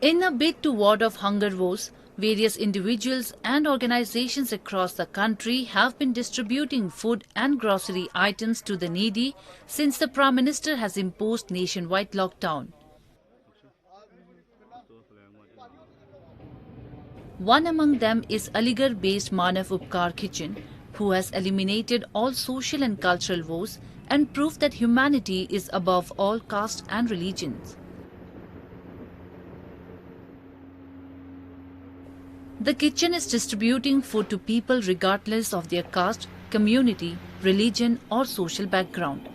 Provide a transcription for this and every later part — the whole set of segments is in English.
In a bid to ward off hunger woes, various individuals and organizations across the country have been distributing food and grocery items to the needy since the Prime Minister has imposed nationwide lockdown. One among them is Aligarh-based Manav Upkar Kitchen, who has eliminated all social and cultural woes and proved that humanity is above all caste and religions. The kitchen is distributing food to people regardless of their caste, community, religion or social background.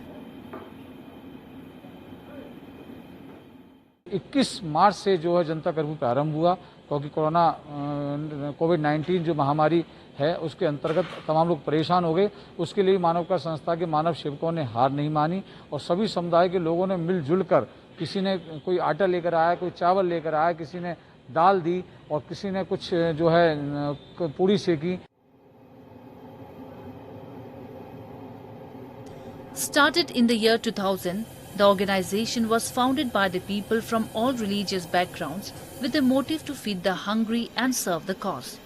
21 मार्च से जो है जनता curfew प्रारंभ हुआ, क्योंकि कोविड-19 जो महामारी है उसके अंतर्गत तमाम लोग परेशान हो गए। उसके लिए मानवता संस्था के मानव सेवकों ने हार नहीं मानी और सभी समुदाय के लोगों ने मिलजुल कर, किसी ने कोई आटा लेकर आया, कोई चावल लेकर आया, किसी ने दाल दी और किसी ने कुछ जो है पूरी सेकी। Started in the year 2000, the organization was founded by the people from all religious backgrounds with the motive to feed the hungry and serve the cause.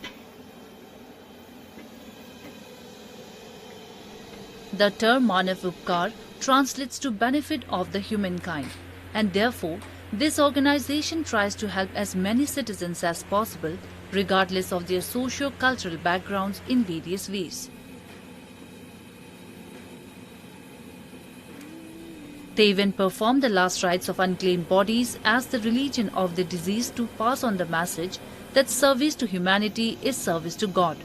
The term Manav Upkar translates to benefit of the humankind, and therefore this organization tries to help as many citizens as possible regardless of their socio-cultural backgrounds in various ways. They even perform the last rites of unclaimed bodies as the religion of the deceased to pass on the message that service to humanity is service to God.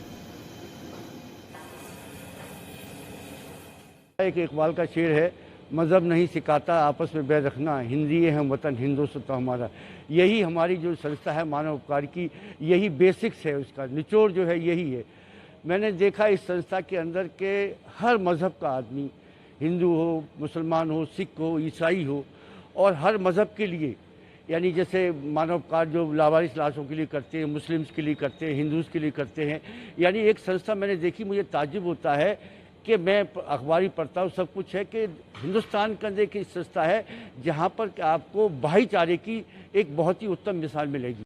एक इकबाल का शेर है, मज़हब नहीं सिखाता आपस में बैर रखना, हिंदी है हम वतन हिंदुस्तान हमारा। यही हमारी जो संस्था है मानव उपकार की, यही बेसिक्स है, उसका निचोड़ जो है यही है। मैंने देखा इस संस्था के अंदर के हर मज़हब का आदमी, हिंदू हो, मुसलमान हो, सिख हो, ईसाई हो, और हर मज़हब के लिए, यानी जैसे मानव उपकार जो लावारिस लाशों के लिए करते हैं, मुस्लिम्स के लिए करते हैं, हिंदूज़ के लिए करते हैं, यानी एक संस्था मैंने देखी, मुझे ताज्जुब होता है कि मैं अखबार ही पढ़ता हूँ, सब कुछ है कि हिंदुस्तान के अंदर एक संस्था है जहाँ पर आपको भाईचारे की एक बहुत ही उत्तम मिसाल मिलेगी।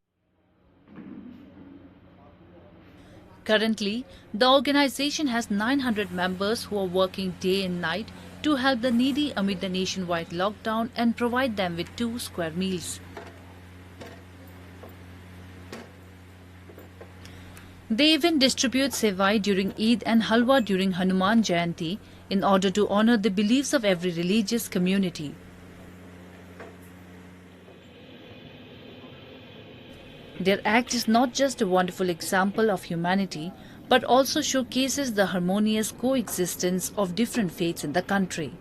Currently, the organization has 900 members who are working day and night to help the needy amid the nationwide lockdown and provide them with 2 square meals. They even distribute sevai during Eid and halwa during Hanuman Jayanti in order to honor the beliefs of every religious community. Their act is not just a wonderful example of humanity, but also showcases the harmonious coexistence of different faiths in the country.